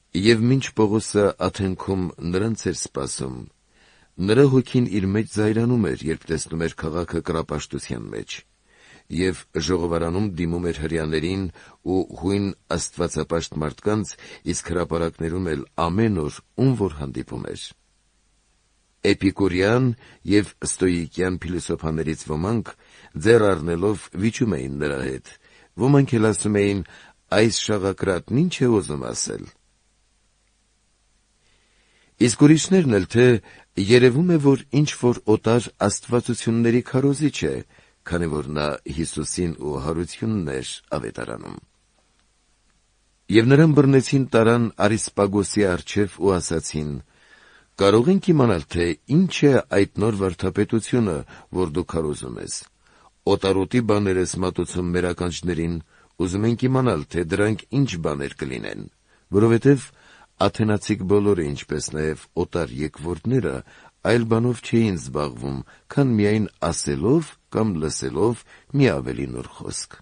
Եվ մինչ Պողոսը Աթենքում նրանց էր սպասում, նրա հոգին իր մեջ զայրանում էր, երբ տեսնում էր քաղաքը կռապաշտության մեջ, և ժողովարանում դիմում էր հրեաներին ու հույն աստվածապաշտ մարդկանց, իսկ հրապարակներում էլ ամեն օր ում որ հանդիպում էր։ Էպիկուրյան և ստոիկյան փիլիսոփաներից ոմանք ձեռ առնելով վիճում էին նրա հետ, ոմանք էլ ասում էին. «Այս շաղակրատն ի՞նչ է ուզում ասել»։ Իսկ ուրիշներն էլ, թե երևում է, որ ինչ-որ օտար աստվածությունների քարոզիչ է, քանի որ նա Հիսուսին ու հարությունն էր ավետարանում։ Եվ նրան բռնեցին, տարան Արիսպագոսի առջև ու ասացին. «Կարո՞ղ ենք իմանալ, թե ինչ է այդ նոր վարդապետությունը, որ դու քարոզում ես. օտարոտի բաներ ես մատուցում մեր ականջներին, ուզում ենք իմանալ, թե դրանք ինչ բաներ կլինեն, որովհետև աթենացիք բոլորը, ինչպես նաև օտար եկվորդները, այլ բանով չէին զբաղվում, քան միայն ասելով կամ լսելով մի ավելի նոր խոսք»։